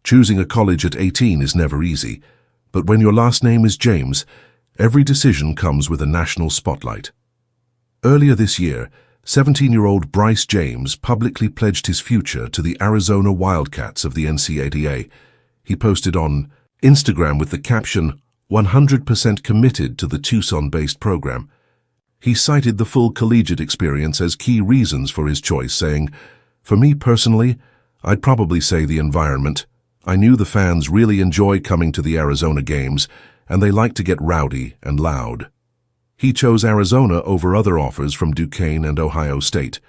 Choosing a college at 18 is never easy, but when your last name is James, every decision comes with a national spotlight. Earlier this year, 17-year-old Bryce James publicly pledged his future to the Arizona Wildcats of the NCAA. He posted on Instagram with the caption, "100% committed to the Tucson-based program." He cited the full collegiate experience as key reasons for his choice, saying, "For me personally, I'd probably say the environment. I knew the fans really enjoy coming to the Arizona games, and they like to get rowdy and loud." He chose Arizona over other offers from Duquesne and Ohio State.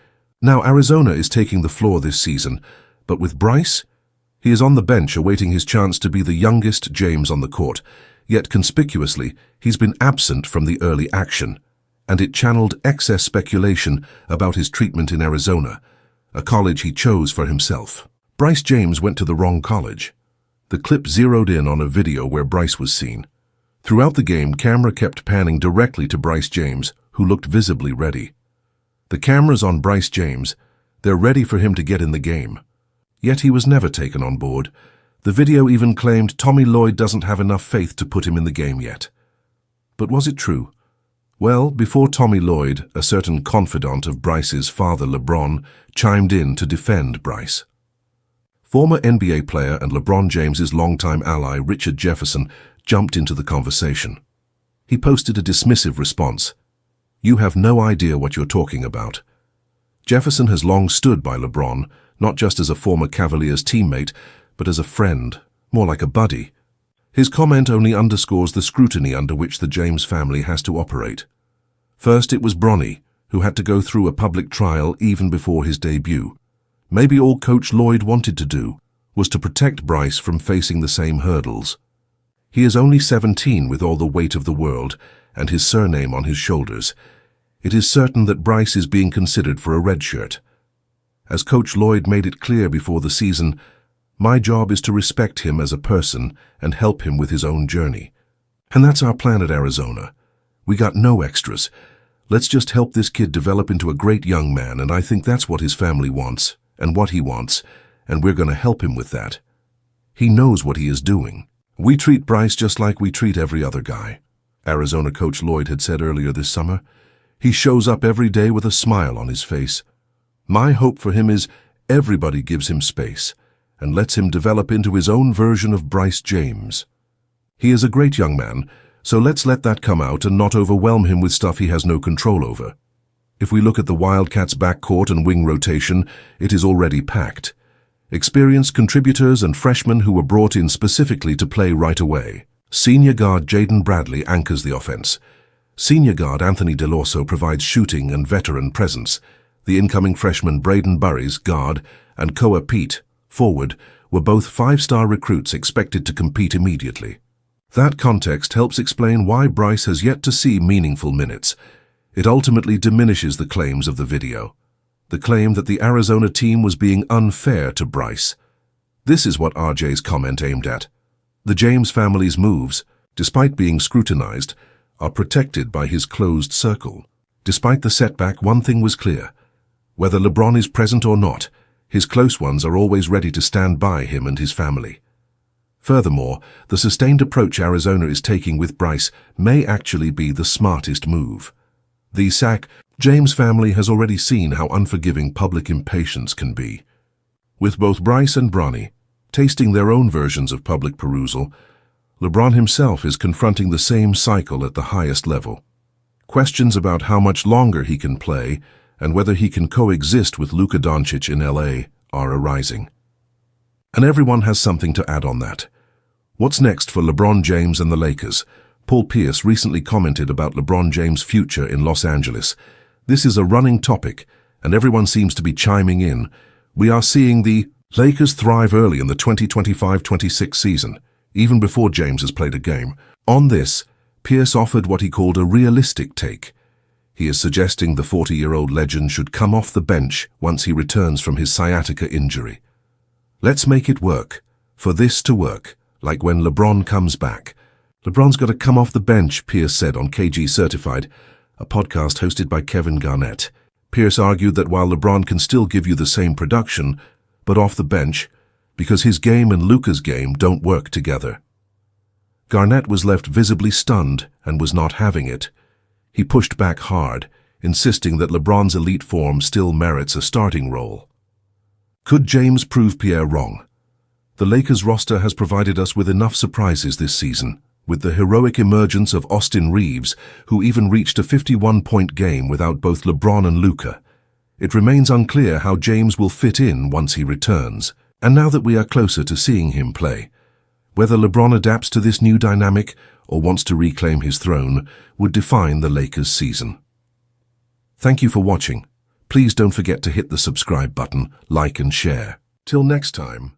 Now, Arizona is taking the floor this season, but with Bryce, he is on the bench awaiting his chance to be the youngest James on the court. Yet conspicuously, he's been absent from the early action, and it channeled excess speculation about his treatment in Arizona, a college he chose for himself. Bryce James went to the wrong college. The clip zeroed in on a video where Bryce was seen. Throughout the game, camera kept panning directly to Bryce James, who looked visibly ready. The camera's on Bryce James. They're ready for him to get in the game. Yet he was never taken on board. The video even claimed Tommy Lloyd doesn't have enough faith to put him in the game yet. But was it true? Well, before Tommy Lloyd, a certain confidant of Bryce's father, LeBron, chimed in to defend Bryce. Former NBA player and LeBron James's longtime ally Richard Jefferson jumped into the conversation. He posted a dismissive response. "You have no idea what you're talking about." Jefferson has long stood by LeBron, not just as a former Cavaliers teammate, but as a friend, more like a buddy. His comment only underscores the scrutiny under which the James family has to operate. First, it was Bronny, who had to go through a public trial even before his debut. Maybe all Coach Lloyd wanted to do was to protect Bryce from facing the same hurdles. He is only 17 with all the weight of the world and his surname on his shoulders. It is certain that Bryce is being considered for a red shirt. As Coach Lloyd made it clear before the season, "My job is to respect him as a person and help him with his own journey." And that's our plan at Arizona. We got no extras. Let's just help this kid develop into a great young man, and I think that's what his family wants and what he wants, and we're going to help him with that. He knows what he is doing. "We treat Bryce just like we treat every other guy," Arizona coach Lloyd had said earlier this summer. "He shows up every day with a smile on his face. My hope for him is everybody gives him space and lets him develop into his own version of Bryce James. He is a great young man, so let's let that come out and not overwhelm him with stuff he has no control over." If we look at the Wildcats' backcourt and wing rotation, it is already packed. Experienced contributors and freshmen who were brought in specifically to play right away. Senior guard Jaden Bradley anchors the offense. Senior guard Anthony Delorso provides shooting and veteran presence. The incoming freshman Braden Burries, guard, and Koa Pete, forward, were both five-star recruits expected to compete immediately. That context helps explain why Bryce has yet to see meaningful minutes. It ultimately diminishes the claims of the video. The claim that the Arizona team was being unfair to Bryce. This is what RJ's comment aimed at. The James family's moves, despite being scrutinized, are protected by his closed circle. Despite the setback, one thing was clear. Whether LeBron is present or not, his close ones are always ready to stand by him and his family. Furthermore, the sustained approach Arizona is taking with Bryce may actually be the smartest move. The James family has already seen how unforgiving public impatience can be. With both Bryce and Bronny tasting their own versions of public perusal, LeBron himself is confronting the same cycle at the highest level. Questions about how much longer he can play and whether he can coexist with Luka Doncic in LA are arising. And everyone has something to add on that. What's next for LeBron James and the Lakers? Paul Pierce recently commented about LeBron James' future in Los Angeles. This is a running topic, and everyone seems to be chiming in. We are seeing the Lakers thrive early in the 2025-26 season, even before James has played a game. On this, Pierce offered what he called a realistic take. He is suggesting the 40-year-old legend should come off the bench once he returns from his sciatica injury. Let's make it work, for this to work, like when LeBron comes back. LeBron's got to come off the bench, Pierce said on KG Certified, a podcast hosted by Kevin Garnett. Pierce argued that while LeBron can still give you the same production, but off the bench, because his game and Luka's game don't work together. Garnett was left visibly stunned and was not having it. He pushed back hard, insisting that LeBron's elite form still merits a starting role. Could James prove Pierre wrong? The Lakers roster has provided us with enough surprises this season, with the heroic emergence of Austin Reeves, who even reached a 51-point game without both LeBron and Luka. It remains unclear how James will fit in once he returns, and now that we are closer to seeing him play, whether LeBron adapts to this new dynamic or wants to reclaim his throne would define the Lakers' season. Thank you for watching. Please don't forget to hit the subscribe button, like and share. Till next time.